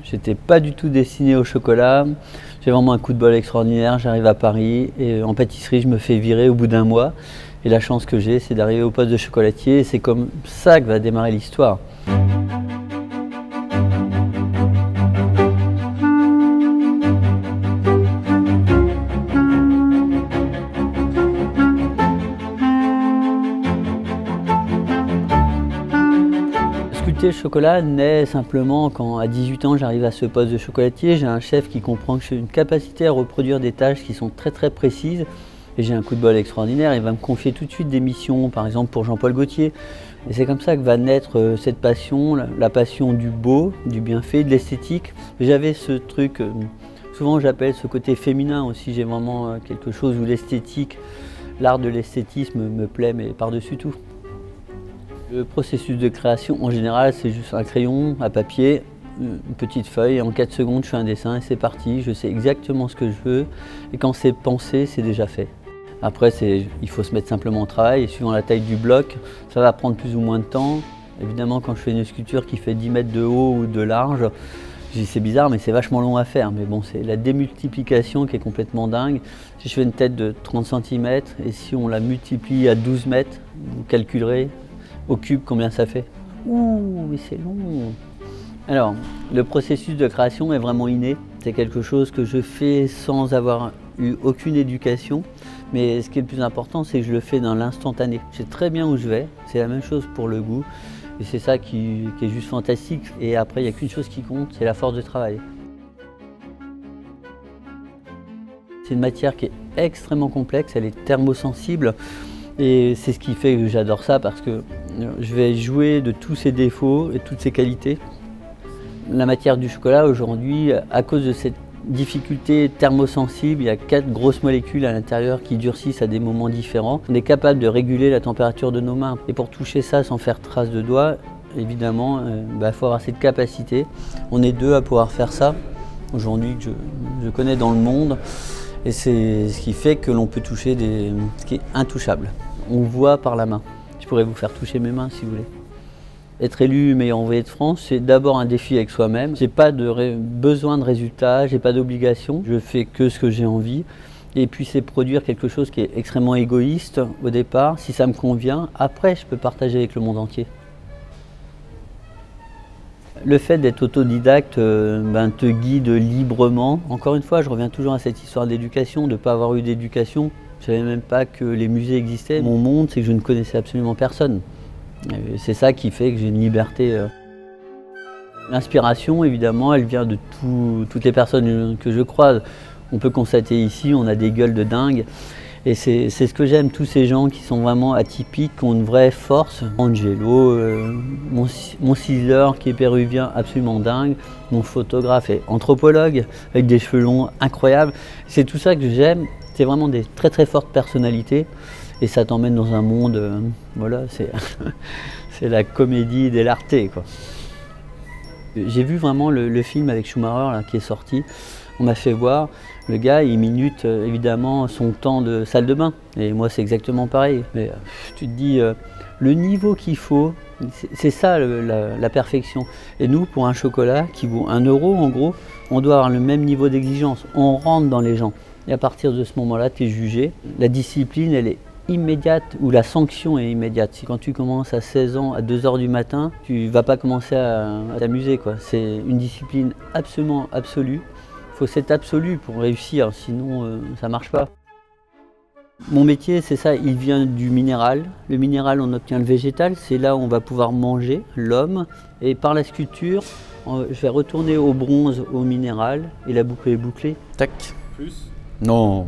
J'étais pas du tout destiné au chocolat. J'ai vraiment un coup de bol extraordinaire. J'arrive à Paris et en pâtisserie, je me fais virer au bout d'un mois. Et la chance que j'ai, c'est d'arriver au poste de chocolatier. Et c'est comme ça que va démarrer l'histoire. Sculpter le chocolat naît simplement quand, à 18 ans, j'arrive à ce poste de chocolatier. J'ai un chef qui comprend que j'ai une capacité à reproduire des tâches qui sont très précises. Et j'ai un coup de bol extraordinaire. Il va me confier tout de suite des missions, par exemple pour Jean-Paul Gaultier. Et c'est comme ça que va naître cette passion, la passion du beau, du bien fait, de l'esthétique. J'avais ce truc, souvent j'appelle ce côté féminin aussi. J'ai vraiment quelque chose où l'esthétique, l'art de l'esthétisme me plaît, mais par-dessus tout. Le processus de création, en général, c'est juste un crayon, un papier, une petite feuille. En 4 secondes, je fais un dessin et c'est parti. Je sais exactement ce que je veux. Et quand c'est pensé, c'est déjà fait. Après, il faut se mettre simplement au travail. Et suivant la taille du bloc, ça va prendre plus ou moins de temps. Évidemment, quand je fais une sculpture qui fait 10 mètres de haut ou de large, je dis c'est bizarre, mais c'est vachement long à faire. Mais bon, c'est la démultiplication qui est complètement dingue. Si je fais une tête de 30 cm et si on la multiplie à 12 mètres, vous calculerez au cube combien ça fait. Ouh, mais c'est long. Alors, le processus de création est vraiment inné. C'est quelque chose que je fais sans avoir eu aucune éducation. Mais ce qui est le plus important, c'est que je le fais dans l'instantané. Je sais très bien où je vais. C'est la même chose pour le goût. Et c'est ça qui est juste fantastique. Et après, il n'y a qu'une chose qui compte, c'est la force de travail. C'est une matière qui est extrêmement complexe, elle est thermosensible. Et c'est ce qui fait que j'adore ça parce que je vais jouer de tous ses défauts et toutes ses qualités. La matière du chocolat aujourd'hui, à cause de cette difficulté thermosensible, il y a 4 grosses molécules à l'intérieur qui durcissent à des moments différents. On est capable de réguler la température de nos mains. Et pour toucher ça sans faire trace de doigts, évidemment, il faut avoir cette capacité. On est 2 à pouvoir faire ça aujourd'hui que je connais dans le monde. Et c'est ce qui fait que l'on peut toucher ce qui est intouchable. On voit par la main. Je pourrais vous faire toucher mes mains si vous voulez. Être élu meilleur envoyé de France, c'est d'abord un défi avec soi-même. J'ai pas besoin de résultats, j'ai pas d'obligation. Je fais que ce que j'ai envie. Et puis c'est produire quelque chose qui est extrêmement égoïste au départ. Si ça me convient, après je peux partager avec le monde entier. Le fait d'être autodidacte te guide librement. Encore une fois, je reviens toujours à cette histoire d'éducation, de ne pas avoir eu d'éducation. Je ne savais même pas que les musées existaient. Mon monde, c'est que je ne connaissais absolument personne. C'est ça qui fait que j'ai une liberté. L'inspiration, évidemment, elle vient de toutes les personnes que je croise. On peut constater ici, on a des gueules de dingue. Et c'est ce que j'aime, tous ces gens qui sont vraiment atypiques, qui ont une vraie force. Angelo, mon ciseleur qui est péruvien, absolument dingue. Mon photographe est anthropologue, avec des cheveux longs incroyables. C'est tout ça que j'aime, c'est vraiment des très fortes personnalités. Et ça t'emmène dans un monde, voilà, c'est la comédie dell'arte, quoi. J'ai vu vraiment le film avec Schumacher là, qui est sorti. On m'a fait voir, le gars il minute évidemment son temps de salle de bain. Et moi c'est exactement pareil. Mais tu te dis, le niveau qu'il faut, c'est ça la perfection. Et nous, pour un chocolat qui vaut 1 euro en gros, on doit avoir le même niveau d'exigence. On rentre dans les gens. Et à partir de ce moment-là, tu es jugé. La discipline, elle est immédiate, ou la sanction est immédiate. Si quand tu commences à 16 ans, à 2 h du matin, tu ne vas pas commencer à t'amuser, quoi. C'est une discipline absolument absolue. Il faut cet absolu pour réussir, sinon ça ne marche pas. Mon métier, c'est ça, il vient du minéral. Le minéral, on obtient le végétal, c'est là où on va pouvoir manger, l'homme. Et par la sculpture, je vais retourner au bronze, au minéral, et la boucle est bouclée. Tac. Plus ? Non.